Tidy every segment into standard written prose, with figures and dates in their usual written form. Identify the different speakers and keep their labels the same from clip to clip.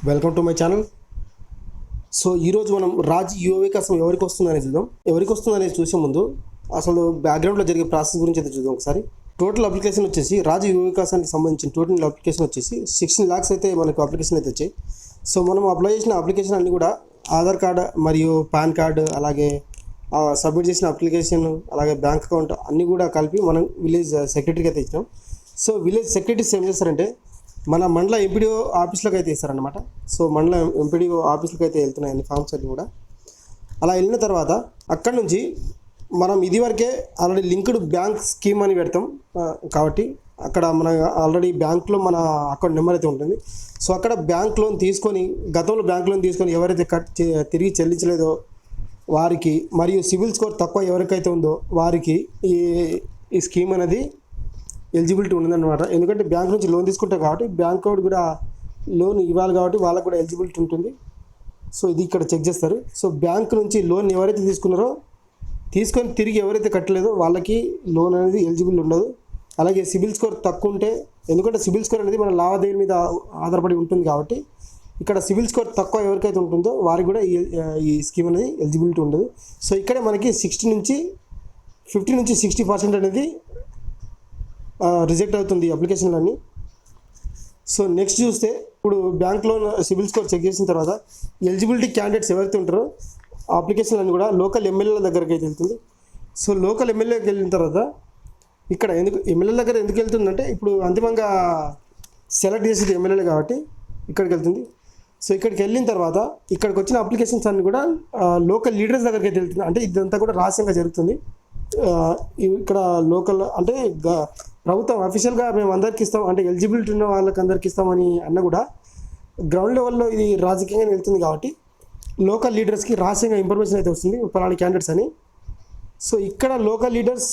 Speaker 1: Welcome to my channel. So ఈరోజు మనం రాజ్ యువ వికాసం ఎవరికి వస్తుందనేది చూద్దాం. ఎవరికి వస్తుందనేది చూసే ముందు అసలు బ్యాక్గ్రౌండ్లో జరిగే ప్రాసెస్ గురించి అయితే చూద్దాం ఒకసారి. టోటల్ అప్లికేషన్ వచ్చేసి రాజ్ యువ వికాసానికి సంబంధించిన టోటల్ అప్లికేషన్ వచ్చేసి 16 lakhs అయితే మనకు అప్లికేషన్ అయితే వచ్చాయి. సో మనం అప్లై చేసిన అప్లికేషన్ అన్నీ కూడా ఆధార్ కార్డు మరియు పాన్ కార్డు అలాగే సబ్మిట్ చేసిన అప్లికేషన్ అలాగే బ్యాంక్ అకౌంట్ అన్నీ కూడా కలిపి మనం విలేజ్ సెక్రటరీకి అయితే ఇచ్చినాం. సో విలేజ్ సెక్రటరీస్ ఏం చేస్తారంటే మన మండల ఎంపీడీఓ ఆఫీస్లోకి అయితే ఇస్తారనమాట. సో మండల ఎంపీడీఓ ఆఫీస్లోకి అయితే వెళ్తున్నాయి అన్ని ఫామ్స్ అన్నీ కూడా. అలా వెళ్ళిన తర్వాత అక్కడ నుంచి మనం ఇదివరకే ఆల్రెడీ లింక్డ్ బ్యాంక్ స్కీమ్ అని పెడతాం కాబట్టి అక్కడ మన ఆల్రెడీ బ్యాంక్లో మన అకౌంట్ నెంబర్ అయితే ఉంటుంది. సో అక్కడ బ్యాంక్ లోన్ తీసుకొని గతంలో బ్యాంక్ లోన్ తీసుకొని ఎవరైతే తిరిగి చెల్లించలేదో వారికి మరియు సిబిల్ స్కోర్ తక్కువ ఎవరికైతే ఉందో వారికి ఈ స్కీమ్ అనేది ఎలిజిబిలిటీ ఉందన్నమాట. ఎందుకంటే బ్యాంక్ నుంచి లోన్ తీసుకుంటారు కాబట్టి బ్యాంక్ వాడు కూడా లోన్ ఇవ్వాలి కాబట్టి వాళ్ళకు కూడా ఎలిజిబిలిటీ ఉంటుంది. సో ఇది ఇక్కడ చెక్ చేస్తారు. సో బ్యాంక్ నుంచి లోన్ ఎవరైతే తీసుకున్నారో తీసుకొని తిరిగి ఎవరైతే కట్టలేదో వాళ్ళకి లోన్ అనేది ఎలిజిబుల్ ఉండదు. అలాగే సిబిల్ స్కోర్ తక్కువ ఉంటే, ఎందుకంటే సిబిల్ స్కోర్ అనేది మన లావాదేవీల మీద ఆధారపడి ఉంటుంది కాబట్టి ఇక్కడ సిబిల్ స్కోర్ తక్కువ ఎవరికైతే ఉంటుందో వారికి కూడా ఈ స్కీమ్ అనేది ఎలిజిబిలిటీ ఉండదు. సో ఇక్కడే మనకి 50 నుంచి 60% అనేది రిజెక్ట్ అవుతుంది అప్లికేషన్లన్నీ. సో నెక్స్ట్ చూస్తే ఇప్పుడు bank loan CIBIL score check చేసిన తర్వాత ఎలిజిబిలిటీ క్యాండిడేట్స్ ఎవరైతే ఉంటారో ఆ అప్లికేషన్లన్నీ కూడా లోకల్ ఎమ్మెల్యేల దగ్గరికి అయితే వెళ్తుంది. సో లోకల్ ఎమ్మెల్యేకి వెళ్ళిన తర్వాత ఇక్కడ ఎమ్మెల్యేల దగ్గర ఎందుకు వెళ్తుందంటే ఇప్పుడు అంతిమంగా సెలెక్ట్ చేసేది ఎమ్మెల్యేలు కాబట్టి ఇక్కడికి వెళ్తుంది. సో ఇక్కడికి వెళ్ళిన తర్వాత ఇక్కడికి వచ్చిన అప్లికేషన్స్ అన్నీ కూడా లోకల్ లీడర్స్ దగ్గరికి అయితే వెళ్తుంది. అంటే ఇదంతా కూడా రహస్యంగా జరుగుతుంది. ఇక్కడ లోకల్ అంటే ప్రభుత్వం అఫీషియల్గా మేము అందరికి ఇస్తాం అంటే ఎలిజిబిలిటీ ఉన్న వాళ్ళకి అందరికి ఇస్తామని అన్న కూడా గ్రౌండ్ లెవెల్లో ఇది రాజకీయంగా వెళ్తుంది కాబట్టి లోకల్ లీడర్స్కి రహస్యంగా ఇన్ఫర్మేషన్ అయితే వస్తుంది పలానా క్యాండిడేట్స్ అని. సో ఇక్కడ లోకల్ లీడర్స్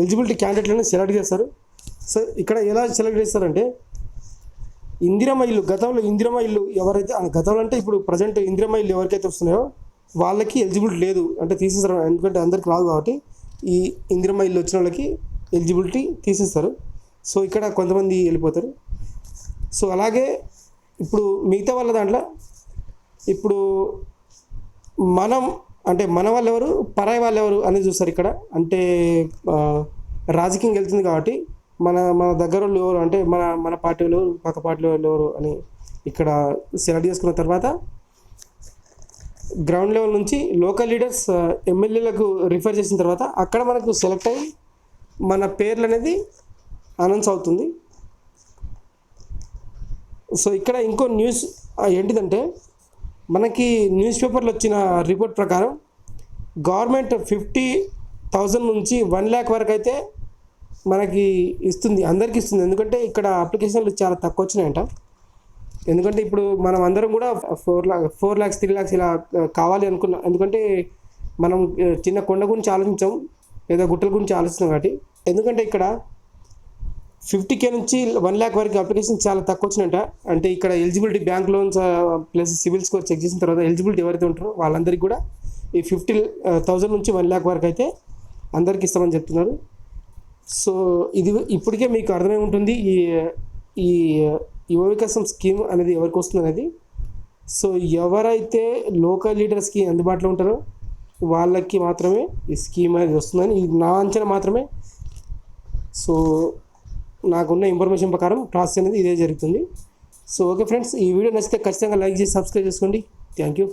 Speaker 1: ఎలిజిబిలిటీ క్యాండిడేట్లను సెలెక్ట్ చేస్తారు. సో ఇక్కడ ఎలా సెలెక్ట్ చేస్తారంటే ఇందిరమ్మ ఇల్లు, గతంలో ఇందిరమ్మ ఇల్లు ఎవరైతే గతంలో అంటే ఇప్పుడు ప్రజెంట్ ఇందిరమ్మ ఇల్లు ఎవరికైతే వస్తున్నాయో వాళ్ళకి ఎలిజిబిలిటీ లేదు అంటే తీసేస్తారు. ఎందుకంటే అందరికి రాదు కాబట్టి ఈ ఇందిరమ్మ ఇల్లు వచ్చిన వాళ్ళకి ఎలిజిబిలిటీ తీసేస్తారు. సో ఇక్కడ కొంతమంది వెళ్ళిపోతారు. సో అలాగే ఇప్పుడు మిగతా వాళ్ళ దాంట్లో ఇప్పుడు మనం అంటే మన వాళ్ళు ఎవరు పరాయి వాళ్ళు ఎవరు అనేది చూస్తారు. ఇక్కడ అంటే రాజకీయం వెళ్తుంది కాబట్టి మన దగ్గర వాళ్ళు ఎవరు అంటే మన పార్టీ వాళ్ళు ఎవరు పక్క పార్టీ వాళ్ళు ఎవరు అని ఇక్కడ సెలెక్ట్ చేసుకున్న తర్వాత గ్రౌండ్ లెవెల్ నుంచి లోకల్ లీడర్స్ ఎమ్మెల్యేలకు రిఫర్ చేసిన తర్వాత అక్కడ మనకు సెలెక్ట్ అయ్యి మన పేర్లు అనేది అనౌన్స్ అవుతుంది. సో ఇక్కడ ఇంకో న్యూస్ ఏంటిదంటే మనకి న్యూస్ పేపర్లో వచ్చిన రిపోర్ట్ ప్రకారం గవర్నమెంట్ 50,000 నుంచి 1 lakh వరకు అయితే మనకి ఇస్తుంది, అందరికీ ఇస్తుంది. ఎందుకంటే ఇక్కడ అప్లికేషన్లు చాలా తక్కువ వచ్చినాయంట. ఎందుకంటే ఇప్పుడు మనం అందరం కూడా 4 lakhs 3 lakhs ఇలా కావాలి అనుకున్నాం. ఎందుకంటే మనం చిన్న కొండ గురించి ఆలోచించాం లేదా గుట్టల గురించి ఆలోచిస్తాం కాబట్టి. ఎందుకంటే ఇక్కడ 50K నుంచి 1 lakh వరకు అప్లికేషన్ చాలా తక్కువ వచ్చినట్ట. అంటే ఇక్కడ eligibility bank loans plus CIBIL score check చేసిన తర్వాత ఎలిజిబిలిటీ ఎవరైతే ఉంటారో వాళ్ళందరికీ కూడా ఈ 50,000 నుంచి 1 lakh వరకు అయితే అందరికి ఇస్తామని చెప్తున్నారు. సో ఇది ఇప్పటికే మీకు అర్థమై ఉంటుంది ఈ యువ వికాసం స్కీమ్ అనేది ఎవరికి వస్తుంది అనేది. సో ఎవరైతే లోకల్ లీడర్స్కి అందుబాటులో ఉంటారో వాళ్ళకి మాత్రమే ఈ స్కీమ్ అనేది వస్తుందని ఇది నా అంచనా మాత్రమే. సో నాకున్న ఇన్ఫర్మేషన్ ప్రకారం ప్రాసెస్ అనేది ఇదే జరుగుతుంది. సో ఓకే ఫ్రెండ్స్, ఈ వీడియో నచ్చితే ఖచ్చితంగా లైక్ చేసి సబ్స్క్రైబ్ చేసుకోండి. Thank you.